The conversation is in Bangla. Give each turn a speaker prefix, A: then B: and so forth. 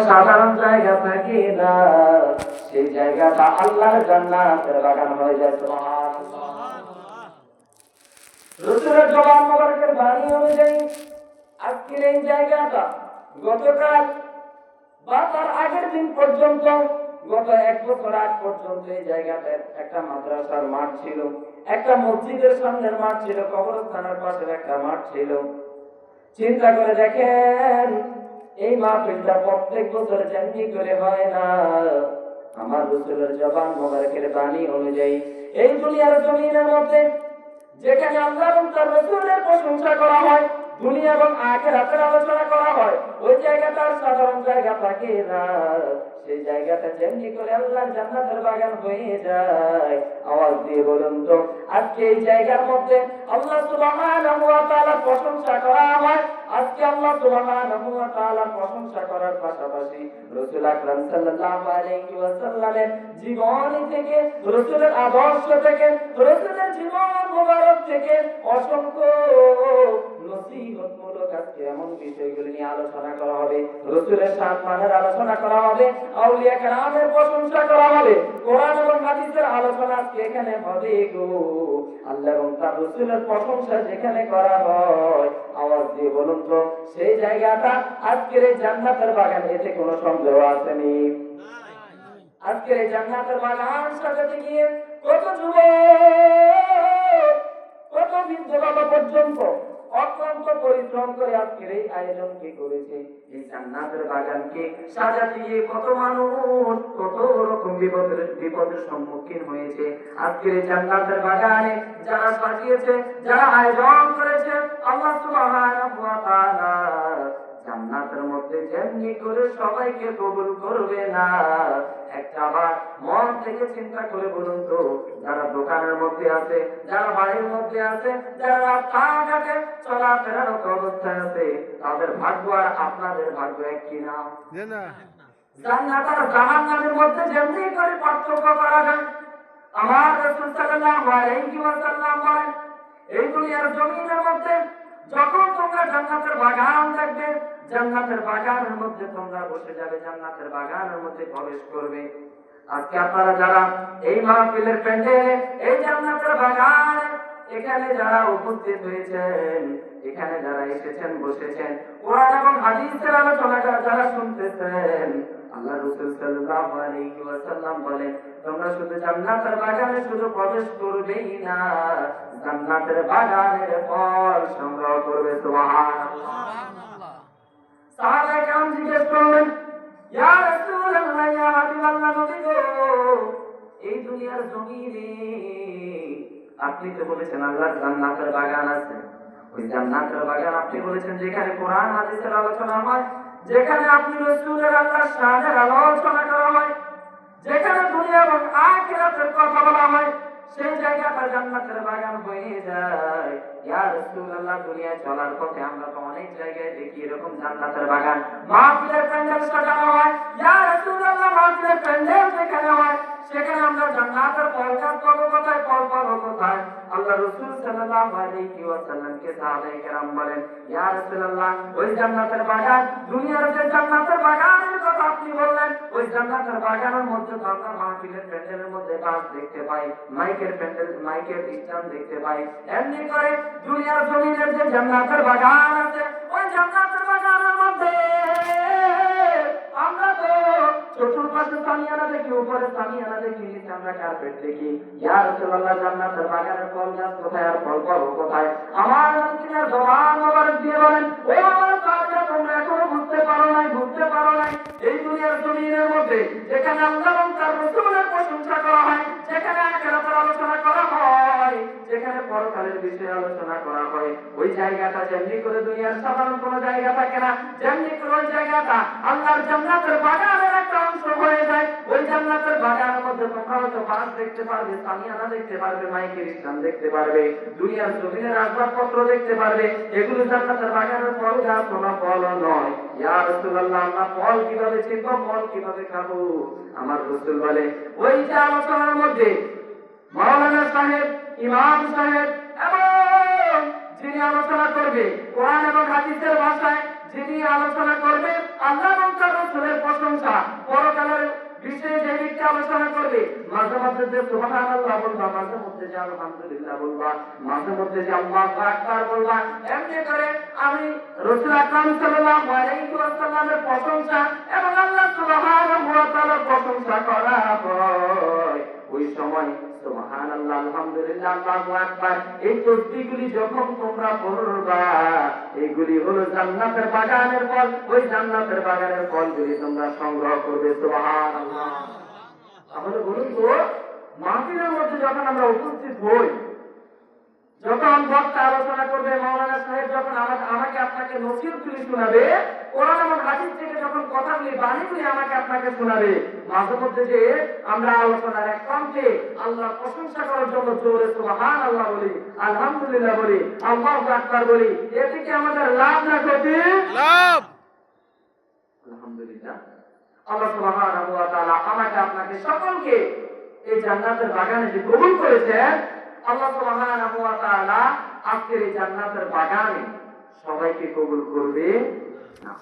A: সাধারণ জায়গা থাকে না, সেই জায়গাটা আল্লাহর জান্নাতের বাগান হয়ে যায়। সুবহানাল্লাহ। রাসূলের জবান মোবারকের বাণী অনুযায়ী আজকের এই জায়গাটা গতকাল বা তার আগের দিন পর্যন্ত, গত 1 বছর আগ পর্যন্ত এই জায়গাটা একটা মাদ্রাসার মাঠ ছিল, একটা মসজিদের সামনের মাঠ ছিল, কবরস্থানের পাশে একটা মাঠ ছিল। চিন্তা করে দেখেন, এই মাহফিলটা প্রত্যেক বছর যেমনি করে হয় না, আমার রাসূলের জবান মোবারকের বাণী অনুযায়ী এই দুনিয়ার জমিনের মধ্যে যেখানে আল্লাহ এবং তার রাসূলের প্রশংসা করা হয়, দুনিয়া এবং আখিরাতের আলোচনা করা হয়, ওই জায়গাটার সাধারণ জায়গা থাকে না, সেই জায়গাটা যেমনি করে আল্লাহর জান্নাতের বাগান হয়ে যায়। আওয়াজ দিয়ে বলুন তো, আজকে এই জায়গার মধ্যে আল্লাহ সুবহানাহু ওয়া তাআলার প্রশংসা করা হয়। আজকে আল্লাহ সুবহানাহু ওয়া তাআলার প্রশংসা করার পাশাপাশি রাসূল আকরাম সাল্লাল্লাহু আলাইহি ওয়াসাল্লামের জীবনী থেকে, রাসূলের আদর্শ থেকে, রাসূলের জীবন মুবারক থেকে অসংখ্য নসিহতমূলক আজকে এমন বিষয়গুলি নিয়ে আলোচনা করা হবে। রাসূলের সম্মানের আলোচনা করা হবে, আউলিয়া কেরামের প্রশংসা করা হবে, কোরআন এবং হাদিসের আলোচনা আজকে এখানে হবে গো। আল্লাহ এবং তার রাসূলের প্রশংসা যেখানে করা হয়, আওয়াজ দিয়ে বলুন তো, সেই জায়গাটা আজকের এই জান্নাতের বাগান, এতে কোনো সন্দেহ আছে নি? আজকের এই জান্নাতের বাগান সাজাতে গিয়ে কত যুবক, কত বৃদ্ধ বাবা পর্যন্ত অক্লান্ত পরিশ্রম করে আজকের এই আয়োজন কি করেছে, এই জান্নাতের বাগানকে সাজাতে গিয়ে কত মানুষ কত রকম বিপদের সম্মুখীন হয়েছে। আজকের এই জান্নাতের বাগানে যারা সাজিয়েছে, যারা আয়োজন করেছে, আল্লাহ সুবহানাহু ওয়া তাআলা জান্নাতের মধ্যে যেমনি করে সবাইকে কবুল করবে না, একটাবার মন থেকে চিন্তা করে বলুন তো, যারা দোকানের মধ্যে আছে, যারা বাড়ির মধ্যে আছে, যারা রাস্তাঘাটে চলাফেরার অবস্থায় আছে, তাদের ভাগ্য আর আপনাদের ভাগ্য এক কিনা? জান্নাত আর জাহান্নামের মধ্যে যেমনি করে পার্থক্য করা যায়, আমার রাসূল সাল্লাল্লাহু আলাইহি ওয়াসাল্লাম বলেন, এই দুনিয়ার জমিনের মধ্যে যখন তোমরা জান্নাতের বাগান দেখবে, জান্নাতের বাগানের মধ্যে তোমরা বসে যাবে, জান্নাতের বাগানের মধ্যে প্রবেশ করবে। আজকে আপনারা যারা এই মাহফিলের প্যান্ডেলে, এই জান্নাতের বাগানে এখানে যারা উপস্থিত হয়েছেন, এখানে যারা এসেছেন, বসেছেন, কোরআন এবং হাদিসের আলোচনা যারা শুনতেছেন, আল্লাহ রাসূল সাল্লাল্লাহু আলাইহি ওয়াসাল্লাম বলেন, তোমরা শুধু জান্নাতের বাগানে শুধু প্রবেশ করবেই না, জান্নাতের বাগানের ফল সংগ্রহ করবে। সুবহানাল্লাহ। সাহাবায়ে কেরাম জিজ্ঞেস করলেন, ইয়া রাসূলুল্লাহ, ইয়া হাবিবাল্লাহ, নবী গো, এই দুনিয়ার জমিনে আপনি তো বলেছেন আল্লাহর জান্নাতের বাগান আছে, ওই জান্নাতের বাগান আপনি বলেছেন যেখানে কোরআন হাদিসের আলোচনা হয়, যেখানে আপনি রাসূলের আল্লাহর শানের আলোচনা করা হয়, যেখানে দুনিয়া এবং আখিরাতের কথা বলা হয়, সেই জায়গাটা জান্নাতের বাগান হয়ে যায়। ইয়া রাসূলুল্লাহ, দুনিয়ায় চলার পথে আমরা তো অনেক জায়গায় দেখি এরকম জান্নাতের বাগান, মাহফিলের প্যান্ডেল সাজানো হয়। ইয়া রাসূলুল্লাহ, মাহফিলের প্যান্ডেল যেখানে হয়, সেখানে আমরা জান্নাতের ফল গাছ পাবো কোথায়, ফল পাবো কোথায়? আল্লাহ রাসূল সাল্লাল্লাহু আলাইহি ওয়াসাল্লামকে সাহাবায়ে কেরাম বলেন, ইয়া রাসূলুল্লাহ, ওই জান্নাতের বাগান, দুনিয়ার যে জান্নাতের বাগানের কথা আপনি বললেন, ওই জান্নাতের বাগানের মধ্যে তো আমরা মাহফিলের প্যান্ডেলের মধ্যে গাছ দেখতে পাই, মাইকের প্যান্ডেল, মাইকের স্ট্যান্ড দেখতে পাই, এমনি করে দুনিয়ার জমিনের যে জান্নাতের বাগান আছে, ওই জান্নাতের বাগানের মধ্যে আমরা তো চতুর্পাশে সামিয়ানা দেখি, উপরে সামিয়ানা দেখি, নিচে আমরা কার্পেট দেখি। ইয়া রাসূলুল্লাহ, জান্নাতের বাগানের ফল গাছ কোথায় আর ফল পাবো কোথায়? আমার নবীর জবান মোবারক দিয়ে বলেন, ও আমার সাহাবা, তোমরা এখনো বুঝতে পারো নাই, বুঝতে পারো নাই, এই দুনিয়ার জমিনের মধ্যে যেখানে আল্লাহ এবং তার রাসূলের প্রশংসা করা হয়, যেখানে আখিরাতের আলোচনা করা হয়, যেখানে পরকালের বিষয়ে আলোচনা করা হয়, ওই জায়গাটা যেমনি করে দুনিয়ার সাধারণ কোনো জায়গা থাকে না, যেমনি করে ওই জায়গাটা আল্লাহর জান্নাতের বাগানের একটা অংশ হয়ে যায়। ওই জান্নাতের বাগানের মধ্যে তোমরা হয়তো বাস দেখতে পারবে, সামিয়ানা দেখতে পারবে, মাইকের স্ট্যান্ড দেখতে পারবে, দুনিয়ার জমিনের আসবাবপত্র দেখতে পারবে, এগুলো জান্নাতের বাগানের ফল গাছ, কোনো ফল নয়। ইয়া রাসূলুল্লাহ, আমরা ফল কিভাবে চিনব, ফল কিভাবে খাবো? আমার রাসূল বলে, ওই যে আলোচনার মধ্যে মাওলানা সাহেব, ইমাম সাহেব এবং যিনি আলোচনা করবে কোরআন এবং হাদিসের ভাষায়, যিনি আলোচনা করবে আল্লাহ এবং তার রাসূলের মাঝে মধ্যে যে সুবহানাল্লাহ বলবা, মাঝে মধ্যে যে আলহামদুলিল্লাহ বলবা, মাঝে মধ্যে যে আল্লাহু আকবার বলবা। এমনি করে আমি রাসূল আকরাম সাল্লাল্লাহু আলাইহি ওয়াসাল্লামের প্রশংসা এবং আল্লাহ সুবহানাহু ওয়া তাআলার প্রশংসা করা হয়। ওই সময় সুবহানাল্লাহ, আলহামদুলিল্লাহ, আল্লাহু আকবার এই তাসবিহগুলি যখন তোমরা পড়বা, এগুলি হলো জান্নাতের বাগানের ফল। ওই জান্নাতের বাগানের ফলগুলি তোমরা সংগ্রহ করবে। সুবহানাল্লাহ। তাহলে বলুন তো, মাহফিলের মধ্যে যখন আমরা উপস্থিত হই, যখন বক্তা আলোচনা করবে, মাওলানা সাহেব যখন আমাকে আপনাকে নসিহতগুলি শোনাবে, কোরআন এবং হাদিস থেকে যখন কথাগুলি বাণীগুলি আমাকে আপনাকে শোনাবে, মাঝে মধ্যে যে আমরা আলোচনার এক প্রান্তে আল্লাহর প্রশংসা করার জন্য জোরে সুবহানাল্লাহ বলি, আলহামদুলিল্লাহ বলি, আল্লাহু আকবার বলি, এতে কি আমাদের লাভ না ক্ষতি?
B: লাভ।
A: আলহামদুলিল্লাহ, আল্লাহ সুবহানাহু ওয়া তাআলা আমাকে আপনাকে সকলকে এই জান্নাতের বাগানে যে কবুল করেছেন, আল্লাহ সুবহানাহু ওয়া তাআলা আজকের এই জান্নাতের বাগানে সবাইকে কবুল করবে না।